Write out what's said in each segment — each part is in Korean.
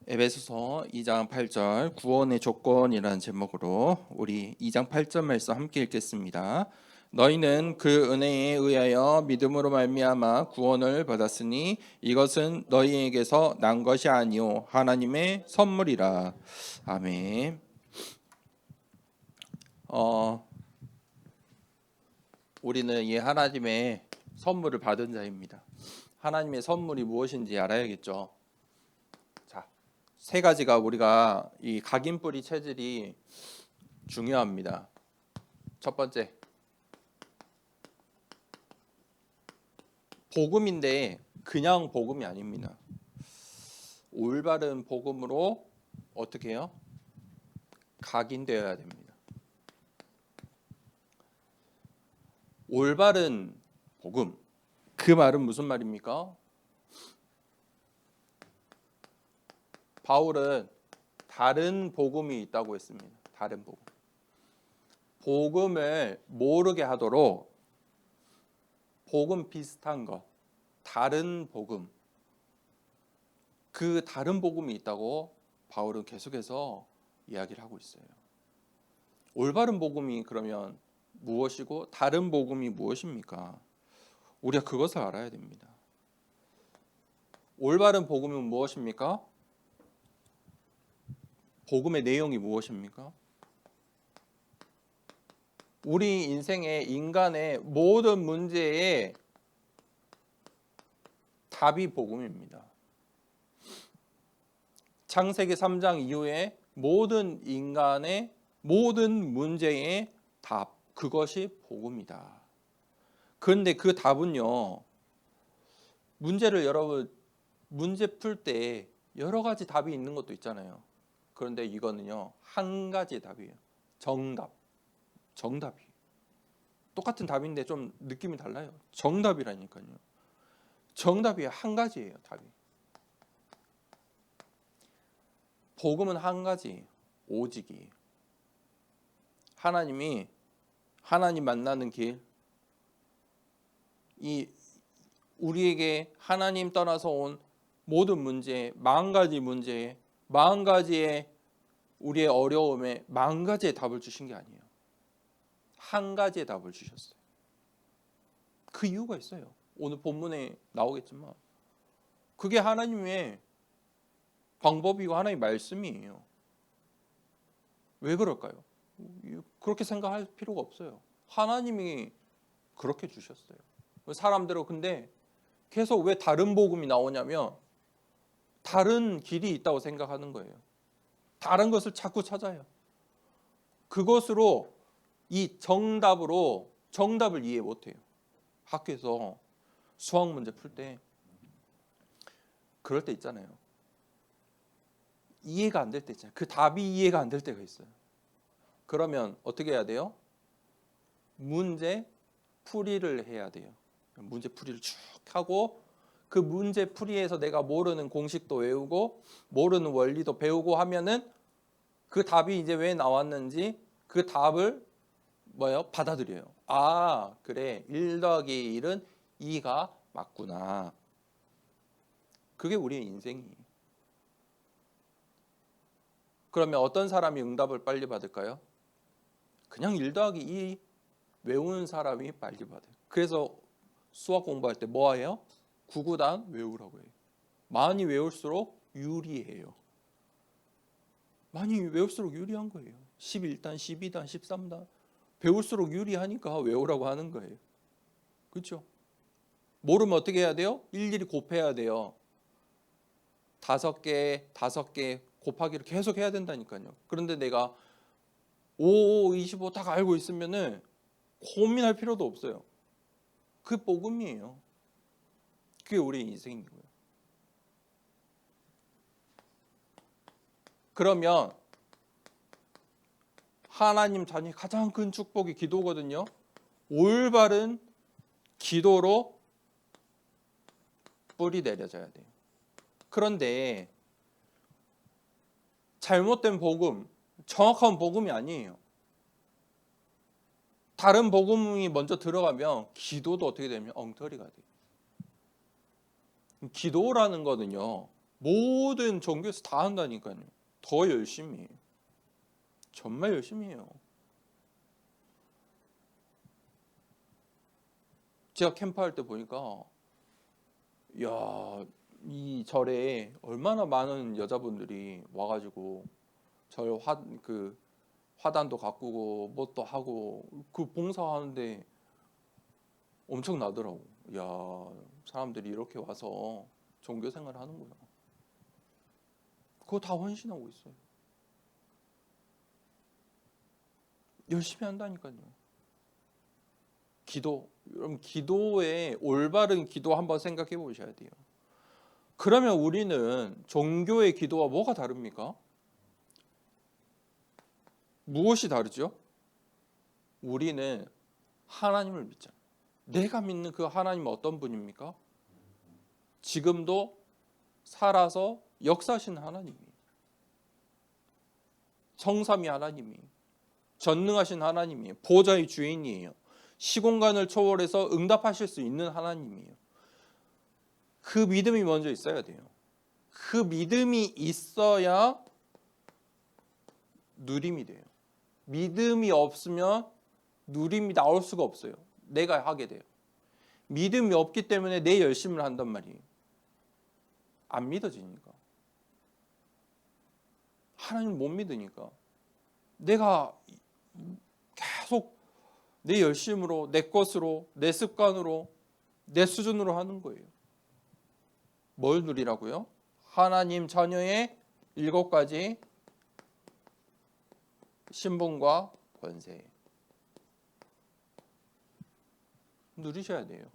에베소서 2장 8절 구원의 조건이라는 제목으로 우리 2장 8절 말씀 함께 읽겠습니다. 너희는 그 은혜에 의하여 믿음으로 말미암아 구원을 받았으니 이것은 너희에게서 난 것이 아니요 하나님의 선물이라. 아멘. 우리는 이 하나님의 선물을 받은 자입니다. 하나님의 선물이 무엇인지 알아야겠죠. 세 가지가 우리가 이 각인뿌리 체질이 중요합니다. 첫 번째, 복음인데 그냥 복음이 아닙니다. 올바른 복음으로 어떻게 해요? 각인되어야 됩니다. 올바른 복음, 그 말은 무슨 말입니까? 바울은 다른 복음이 있다고 했습니다. 다른 복음. 복음을 모르게 하도록 복음 비슷한 것, 다른 복음, 그 다른 복음이 있다고 바울은 계속해서 이야기를 하고 있어요. 올바른 복음이 그러면 무엇이고 다른 복음이 무엇입니까? 우리가 그것을 알아야 됩니다. 올바른 복음은 무엇입니까? 복음의 내용이 무엇입니까? 우리 인생의 인간의 모든 문제의 답이 복음입니다. 창세기 3장 이후에 모든 인간의 모든 문제의 답, 그것이 복음이다. 그런데 그 답은요, 여러분 문제 풀 때 여러 가지 답이 있는 것도 있잖아요. 그런데 이거는요, 한 가지 답이에요. 정답이. 똑같은 답인데 좀 느낌이 달라요. 정답이라니까요. 정답이 한 가지예요, 답이. 복음은 한 가지, 오직이. 하나님 만나는 길, 우리에게 하나님 떠나서 온 모든 문제, 40가지의 우리의 어려움에 40가지의 답을 주신 게 아니에요. 한 가지의 답을 주셨어요. 그 이유가 있어요. 오늘 본문에 나오겠지만 그게 하나님의 방법이고 하나님의 말씀이에요. 왜 그럴까요? 그렇게 생각할 필요가 없어요. 하나님이 그렇게 주셨어요. 사람들은 근데 계속 왜 다른 복음이 나오냐면 다른 길이 있다고 생각하는 거예요. 다른 것을 자꾸 찾아요. 그것으로 정답을 이해 못해요. 학교에서 수학 문제 풀 때 그럴 때 있잖아요. 이해가 안 될 때 있잖아요. 그 답이 이해가 안 될 때가 있어요. 그러면 어떻게 해야 돼요? 문제 풀이를 해야 돼요. 문제 풀이를 쭉 하고 그 문제 풀이에서 내가 모르는 공식도 외우고 모르는 원리도 배우고 하면은 그 답이 이제 왜 나왔는지 그 답을 받아들여요. 아, 그래. 1 더하기 1은 2가 맞구나. 그게 우리의 인생이에요. 그러면 어떤 사람이 응답을 빨리 받을까요? 그냥 1 더하기 2 외우는 사람이 빨리 받아요. 그래서 수학 공부할 때 뭐 해요? 구구단 외우라고 해요. 많이 외울수록 유리해요. 많이 외울수록 유리한 거예요. 11단, 12단, 13단 배울수록 유리하니까 외우라고 하는 거예요. 그렇죠? 모르면 어떻게 해야 돼요? 일일이 곱해야 돼요. 5개 곱하기를 계속 해야 된다니까요. 그런데 내가 5, 25 딱 알고 있으면은 고민할 필요도 없어요. 그 복음이에요. 그게 우리 인생이고요. 그러면 하나님 자녀의 가장 큰 축복이 기도거든요. 올바른 기도로 뿌리 내려져야 돼요. 그런데 잘못된 복음, 정확한 복음이 아니에요. 다른 복음이 먼저 들어가면 기도도 어떻게 되면 엉터리가 돼요. 기도라는 거는요, 모든 종교에서 다 한다니까요. 더 열심히. 정말 열심히 해요. 제가 캠프할 때 보니까 야, 이 절에 얼마나 많은 여자분들이 와가지고 절 화단도 가꾸고 뭣도 하고 그 봉사하는데 엄청 나더라고. 야, 사람들이 이렇게 와서 종교 생활을 하는구나. 그거 다 헌신하고 있어요. 열심히 한다니까요. 기도, 여러분 기도에 올바른 기도 한번 생각해 보셔야 돼요. 그러면 우리는 종교의 기도와 뭐가 다릅니까? 무엇이 다르죠? 우리는 하나님을 믿잖아요. 내가 믿는 그 하나님은 어떤 분입니까? 지금도 살아서 역사하신 하나님이에요. 성삼위 하나님이 전능하신 하나님이에요. 보좌의 주인이에요. 시공간을 초월해서 응답하실 수 있는 하나님이에요. 그 믿음이 먼저 있어야 돼요. 그 믿음이 있어야 누림이 돼요. 믿음이 없으면 누림이 나올 수가 없어요. 내가 하게 돼요. 믿음이 없기 때문에 내 열심을 한단 말이에요. 안 믿어지니까. 하나님 못 믿으니까. 내가 계속 내 열심으로, 내 것으로, 내 습관으로, 내 수준으로 하는 거예요. 뭘 누리라고요? 하나님 자녀의 7가지 신분과 권세. 누리셔야 돼요.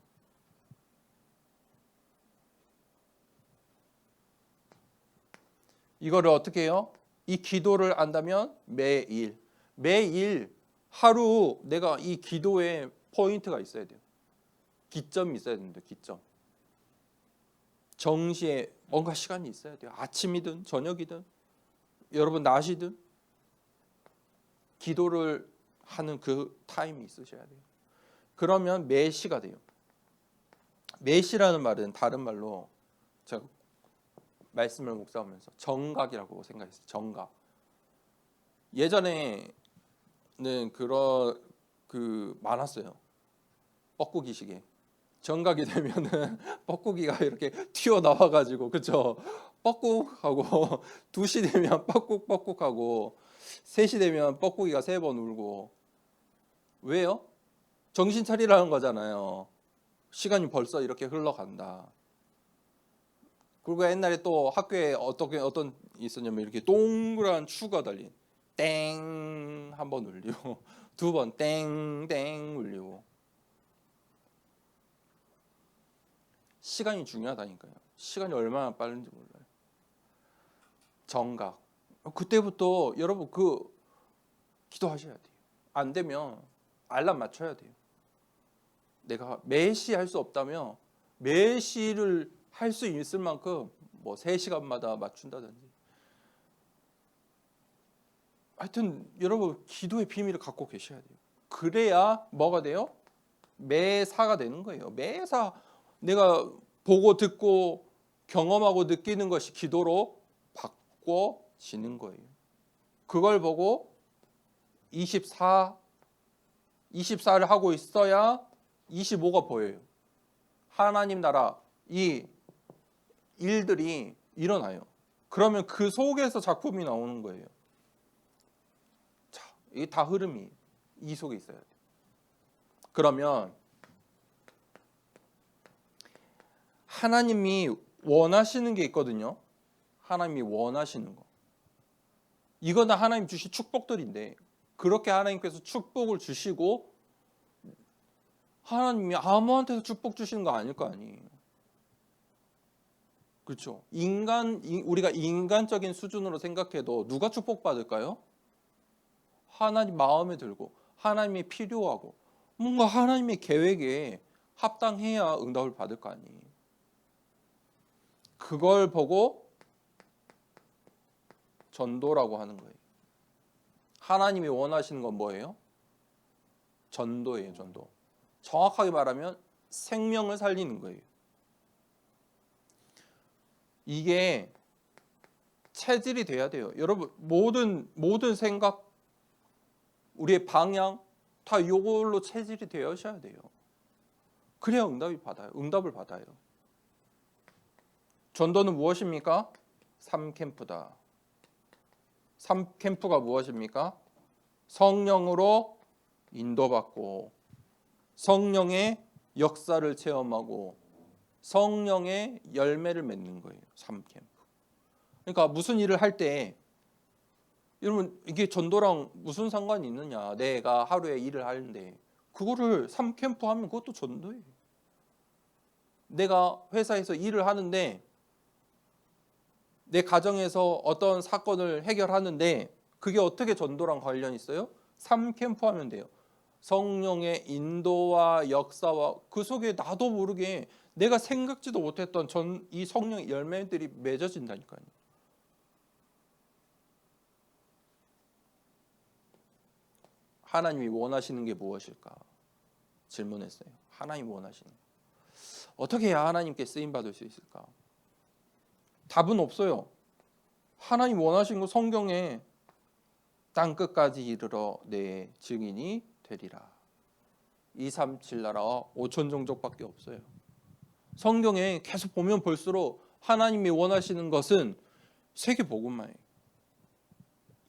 이거를 어떻게 해요? 이 기도를 안다면 매일 하루 내가 이 기도에 포인트가 있어야 돼요. 기점이 있어야 됩니다. 기점. 정시에 뭔가 시간이 있어야 돼요. 아침이든 저녁이든 여러분 낮이든 기도를 하는 그 타임이 있으셔야 돼요. 그러면 매시가 돼요. 매시라는 말은 다른 말로 제가 말씀을 묵상하면서 정각이라고 생각했어요. 정각. 예전에는 그런 많았어요. 뻐꾸기 시계. 정각이 되면은 뻐꾸기가 이렇게 튀어나와가지고 그쵸? 뻐꾹하고 2시 되면 뻐꾹뻐꾹하고 3시 되면 뻐꾸기가 3번 울고. 왜요? 정신 차리라는 거잖아요. 시간이 벌써 이렇게 흘러간다. 그리고 옛날에 또 학교에 어떤 있었냐면 이렇게 동그란 추가 달린 땡 한 번 울리고 2번 땡땡 울리고. 시간이 중요하다니까요. 시간이 얼마나 빠른지 몰라요. 정각. 그때부터 여러분 기도하셔야 돼요. 안 되면 알람 맞춰야 돼요. 내가 매시 할 수 없다면 매시를 할 수 있을 만큼 뭐 3시간마다 맞춘다든지. 하여튼 여러분 기도의 비밀을 갖고 계셔야 돼요. 그래야 뭐가 돼요? 매사가 되는 거예요. 매사 내가 보고 듣고 경험하고 느끼는 것이 기도로 바꿔지는 거예요. 그걸 보고 24를 하고 있어야 25가 보여요. 하나님 나라 이 일들이 일어나요. 그러면 그 속에서 작품이 나오는 거예요. 자, 이게 다 흐름이 이 속에 있어야 돼요. 그러면 하나님이 원하시는 게 있거든요. 하나님이 원하시는 거. 이거는 하나님 주신 축복들인데 그렇게 하나님께서 축복을 주시고 하나님이 아무한테도 축복 주시는 거 아닐 거 아니에요. 그렇죠? 우리가 인간적인 수준으로 생각해도 누가 축복받을까요? 하나님 마음에 들고 하나님이 필요하고 뭔가 하나님의 계획에 합당해야 응답을 받을 거 아니에요. 그걸 보고 전도라고 하는 거예요. 하나님이 원하시는 건 뭐예요? 전도예요, 전도. 정확하게 말하면 생명을 살리는 거예요. 이게 체질이 돼야 돼요. 여러분 모든 생각, 우리의 방향 다 이걸로 체질이 되어셔야 돼요. 그래야 응답을 받아요. 전도는 무엇입니까? 3캠프다. 3캠프가 무엇입니까? 성령으로 인도받고 성령의 역사를 체험하고 성령의 열매를 맺는 거예요. 3캠프. 그러니까 무슨 일을 할 때 여러분 이게 전도랑 무슨 상관이 있느냐. 내가 하루에 일을 하는데 그거를 3캠프 하면 그것도 전도예요. 내가 회사에서 일을 하는데 내 가정에서 어떤 사건을 해결하는데 그게 어떻게 전도랑 관련이 있어요? 3캠프 하면 돼요. 성령의 인도와 역사와 그 속에 나도 모르게 내가 생각지도 못했던 이 성령의 열매들이 맺어진다니까요. 하나님이 원하시는 게 무엇일까? 질문했어요. 하나님이 원하시는 거. 어떻게 해야 하나님께 쓰임받을 수 있을까? 답은 없어요. 하나님 원하시는 거 성경에 땅끝까지 이르러 내 증인이 되리라. 237 나라와 5천 종족밖에 없어요. 성경에 계속 보면 볼수록 하나님이 원하시는 것은 세계 복음만이에요.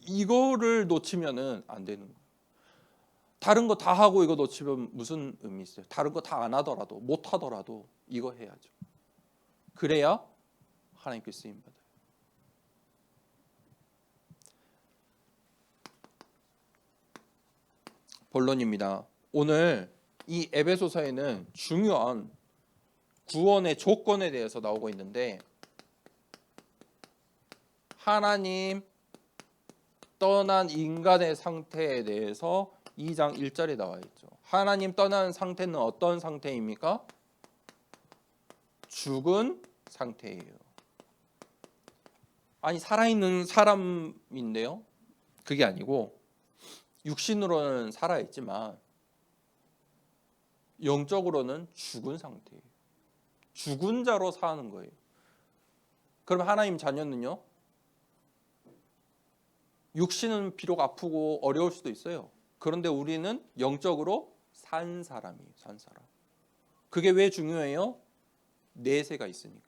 이거를 놓치면은 안 되는 거예요. 다른 거 다 하고 이거 놓치면 무슨 의미 있어요? 다른 거 다 안 하더라도 못 하더라도 이거 해야죠. 그래야 하나님께 쓰임 받아요. 본론입니다. 오늘 이 에베소서에는 중요한 구원의 조건에 대해서 나오고 있는데 하나님 떠난 인간의 상태에 대해서 2장 1절에 나와 있죠. 하나님 떠난 상태는 어떤 상태입니까? 죽은 상태예요. 아니 살아있는 사람인데요. 그게 아니고 육신으로는 살아있지만 영적으로는 죽은 상태예요. 죽은 자로 사는 거예요. 그럼 하나님 자녀는요? 육신은 비록 아프고 어려울 수도 있어요. 그런데 우리는 영적으로 산 사람이에요. 산 사람. 그게 왜 중요해요? 내세가 있으니까.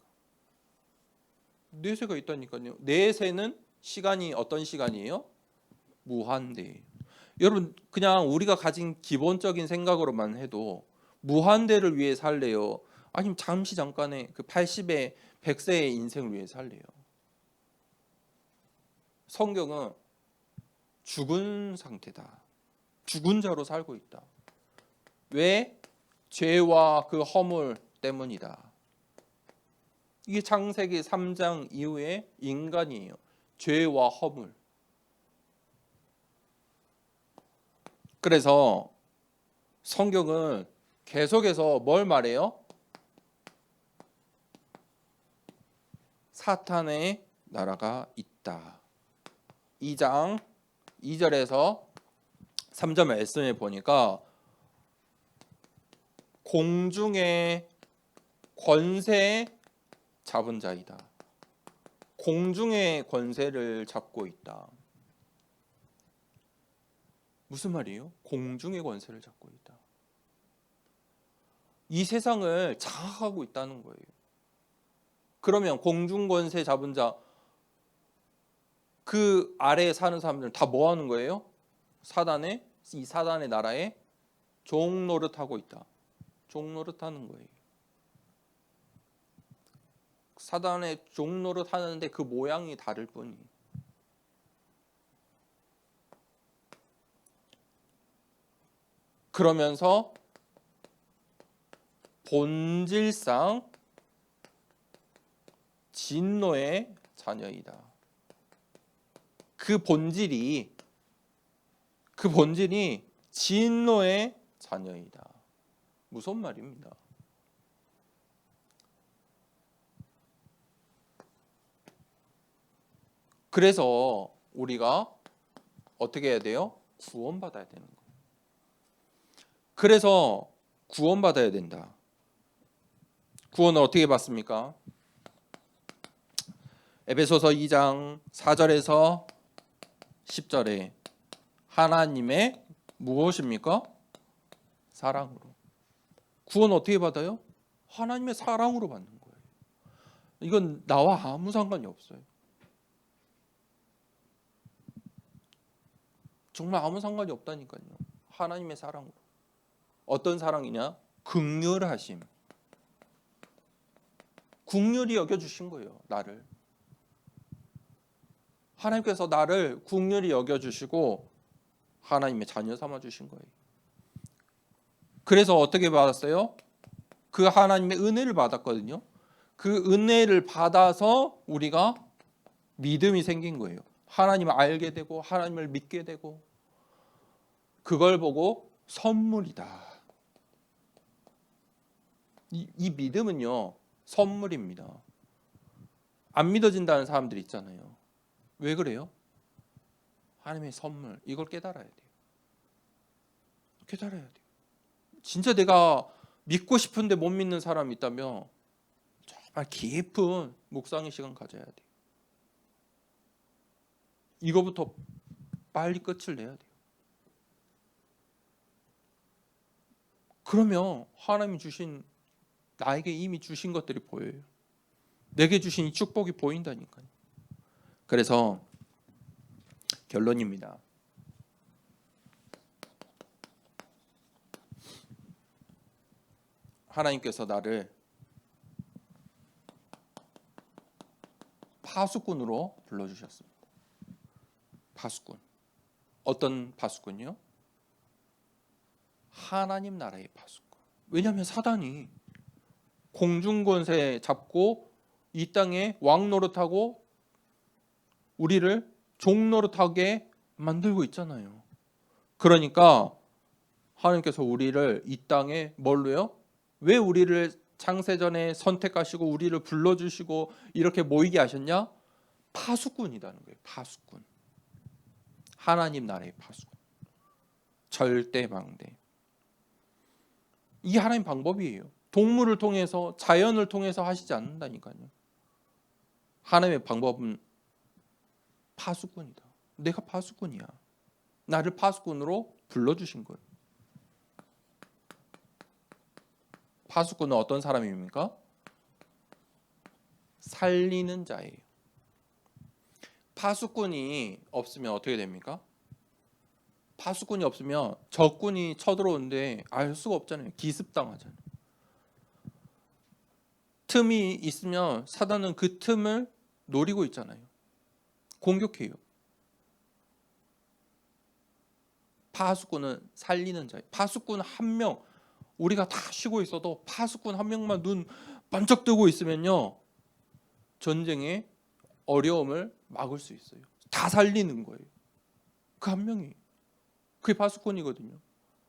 내세가 있다니까요. 내세는 시간이 어떤 시간이에요? 무한대예요. 여러분 그냥 우리가 가진 기본적인 생각으로만 해도 무한대를 위해 살래요? 아니면 잠시 잠깐의 그 80에 100세의 인생을 위해 살래요? 성경은 죽은 상태다. 죽은 자로 살고 있다. 왜? 죄와 그 허물 때문이다. 이게 창세기 3장 이후의 인간이에요. 죄와 허물. 그래서 성경은 계속해서 뭘 말해요? 사탄의 나라가 있다. 2장 2절에서 3절 말씀에 보니까 공중의 권세 잡은 자이다. 공중의 권세를 잡고 있다. 무슨 말이에요? 공중의 권세를 잡고 있다. 이 세상을 장악하고 있다는 거예요. 그러면 공중 권세 잡은 자, 그 아래에 사는 사람들은 다 뭐 하는 거예요? 이 사단의 나라에 종노릇하고 있다. 종노릇하는 거예요. 사단의 종노릇하는데 그 모양이 다를 뿐이. 그러면서 본질상 진노의 자녀이다. 그 본질이 진노의 자녀이다. 무서운 말입니다. 그래서 우리가 어떻게 해야 돼요? 구원받아야 되는 거예요. 그래서 구원받아야 된다. 구원을 어떻게 받습니까? 에베소서 2장 4절에서 10절에 하나님의 무엇입니까? 사랑으로. 구원 어떻게 받아요? 하나님의 사랑으로 받는 거예요. 이건 나와 아무 상관이 없어요. 정말 아무 상관이 없다니까요. 하나님의 사랑으로. 어떤 사랑이냐? 긍휼하심. 긍휼히 여겨주신 거예요. 나를. 하나님께서 나를 긍휼히 여겨주시고 하나님의 자녀 삼아주신 거예요. 그래서 어떻게 받았어요? 그 하나님의 은혜를 받았거든요. 그 은혜를 받아서 우리가 믿음이 생긴 거예요. 하나님을 알게 되고 하나님을 믿게 되고 그걸 보고 선물이다. 이 믿음은요 선물입니다. 안 믿어진다는 사람들 있잖아요. 왜 그래요? 하나님의 선물 이걸 깨달아야 돼요. 깨달아야 돼요. 진짜 내가 믿고 싶은데 못 믿는 사람이 있다면 정말 깊은 묵상의 시간 가져야 돼요. 이거부터 빨리 끝을 내야 돼요. 그러면 하나님이 주신 나에게 이미 주신 것들이 보여요. 내게 주신 이 축복이 보인다니까요. 그래서 결론입니다. 하나님께서 나를 파수꾼으로 불러주셨습니다. 파수꾼. 어떤 파수꾼이요? 하나님 나라의 파수꾼. 왜냐하면 사단이 공중권세 잡고 이 땅에 왕 노릇하고 우리를 종 노릇하게 만들고 있잖아요. 그러니까 하나님께서 우리를 이 땅에 뭘로요? 왜 우리를 창세전에 선택하시고 우리를 불러주시고 이렇게 모이게 하셨냐? 파수꾼이라는 거예요. 파수꾼. 하나님 나라의 파수꾼. 절대망대. 이게 하나님 방법이에요. 동물을 통해서 자연을 통해서 하시지 않는다니까요. 하나님의 방법은 파수꾼이다. 내가 파수꾼이야. 나를 파수꾼으로 불러주신 거예요. 파수꾼은 어떤 사람입니까? 살리는 자예요. 파수꾼이 없으면 어떻게 됩니까? 파수꾼이 없으면 적군이 쳐들어오는데 알 수가 없잖아요. 기습당하잖아요. 틈이 있으면 사단은 그 틈을 노리고 있잖아요. 공격해요. 파수꾼은 살리는 자예요. 파수꾼 한 명, 우리가 다 쉬고 있어도 파수꾼 한 명만 눈 번쩍 뜨고 있으면요, 전쟁의 어려움을 막을 수 있어요. 다 살리는 거예요. 그 한 명이. 그게 파수꾼이거든요.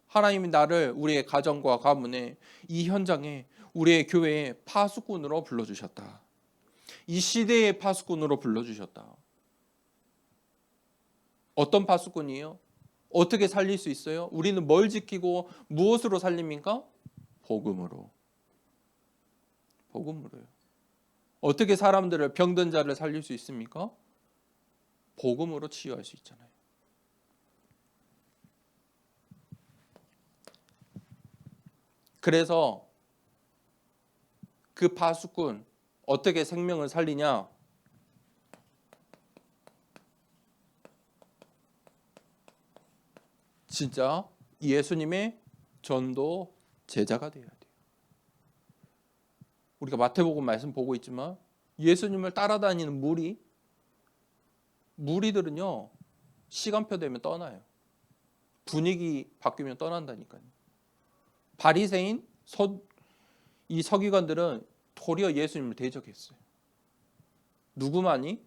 하나님이 나를 우리의 가정과 가문에, 이 현장에, 우리의 교회에 파수꾼으로 불러주셨다. 이 시대의 파수꾼으로 불러주셨다. 어떤 파수꾼이에요? 어떻게 살릴 수 있어요? 우리는 뭘 지키고 무엇으로 살립니까? 복음으로. 복음으로요. 어떻게 사람들을 병든 자를 살릴 수 있습니까? 복음으로 치유할 수 있잖아요. 그래서 그 파수꾼 어떻게 생명을 살리냐? 진짜 예수님의 전도 제자가 돼야 돼요. 우리가 마태복음 말씀 보고 있지만 예수님을 따라다니는 무리들은요, 시간표 되면 떠나요. 분위기 바뀌면 떠난다니까요. 바리새인 이 서기관들은 도리어 예수님을 대적했어요. 누구만이?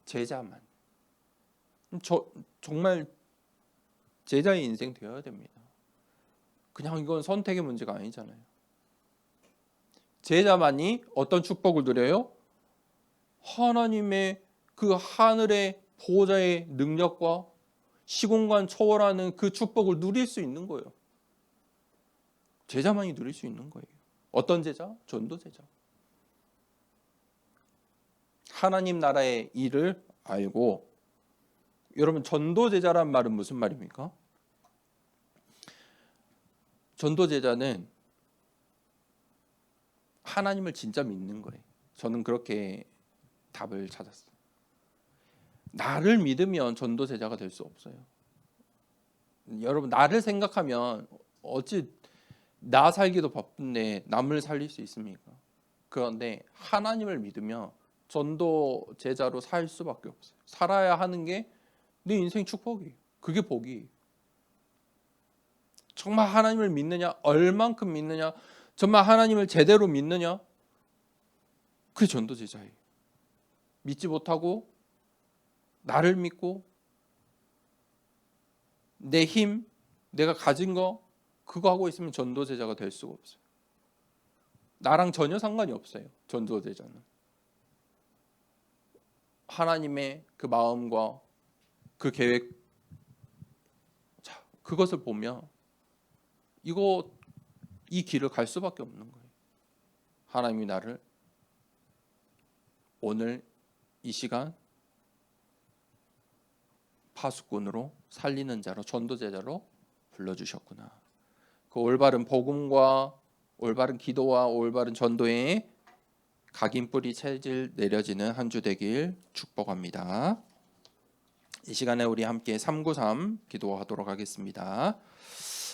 제자만. 정말 제자의 인생 되어야 됩니다. 그냥 이건 선택의 문제가 아니잖아요. 제자만이 어떤 축복을 누려요? 하나님의 그 하늘의 보호자의 능력과 시공간 초월하는 그 축복을 누릴 수 있는 거예요. 제자만이 누릴 수 있는 거예요. 어떤 제자? 전도 제자. 하나님 나라의 일을 알고. 여러분, 전도제자란 말은 무슨 말입니까? 전도제자는 하나님을 진짜 믿는 거예요. 저는 그렇게 답을 찾았어요. 나를 믿으면 전도제자가 될 수 없어요. 여러분, 나를 생각하면 어찌 나 살기도 바쁜데 남을 살릴 수 있습니까? 그런데 하나님을 믿으면 전도제자로 살 수밖에 없어요. 살아야 하는 게 내 인생 축복이에요. 그게 복이에요. 정말 하나님을 믿느냐? 얼만큼 믿느냐? 정말 하나님을 제대로 믿느냐? 그게 전도제자예요. 믿지 못하고 나를 믿고 내 힘, 내가 가진 거 그거 하고 있으면 전도제자가 될 수가 없어요. 나랑 전혀 상관이 없어요. 전도제자는 하나님의 그 마음과 그 계획, 자, 그것을 보면 이 길을 갈 수밖에 없는 거예요. 하나님이 나를 오늘 이 시간 파수꾼으로 살리는 자로, 전도제자로 불러주셨구나. 그 올바른 복음과 올바른 기도와 올바른 전도에 각인뿌리 체질 내려지는 한 주 되길 축복합니다. 이 시간에 우리 함께 393 기도하도록 하겠습니다.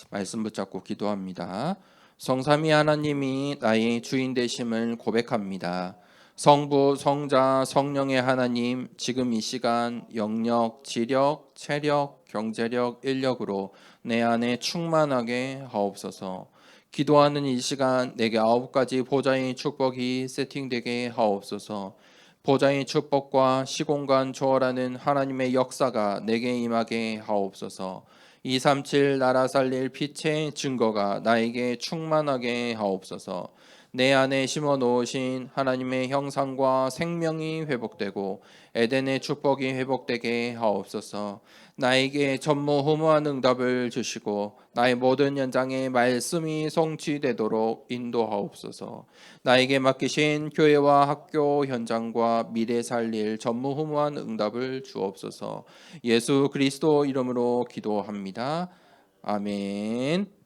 말씀 붙잡고 기도합니다. 성삼위 하나님이 나의 주인 되심을 고백합니다. 성부, 성자, 성령의 하나님, 지금 이 시간 영력, 지력, 체력, 경제력, 인력으로 내 안에 충만하게 하옵소서. 기도하는 이 시간 내게 9가지 보좌의 축복이 세팅되게 하옵소서. 보좌의 축복과 시공간 초월하는 하나님의 역사가 내게 임하게 하옵소서. 237 나라 살릴 빛의 증거가 나에게 충만하게 하옵소서. 내 안에 심어 놓으신 하나님의 형상과 생명이 회복되고 에덴의 축복이 회복되게 하옵소서. 나에게 전무후무한 응답을 주시고 나의 모든 현장에 말씀이 성취되도록 인도하옵소서. 나에게 맡기신 교회와 학교 현장과 미래 살릴 전무후무한 응답을 주옵소서. 예수 그리스도 이름으로 기도합니다. 아멘.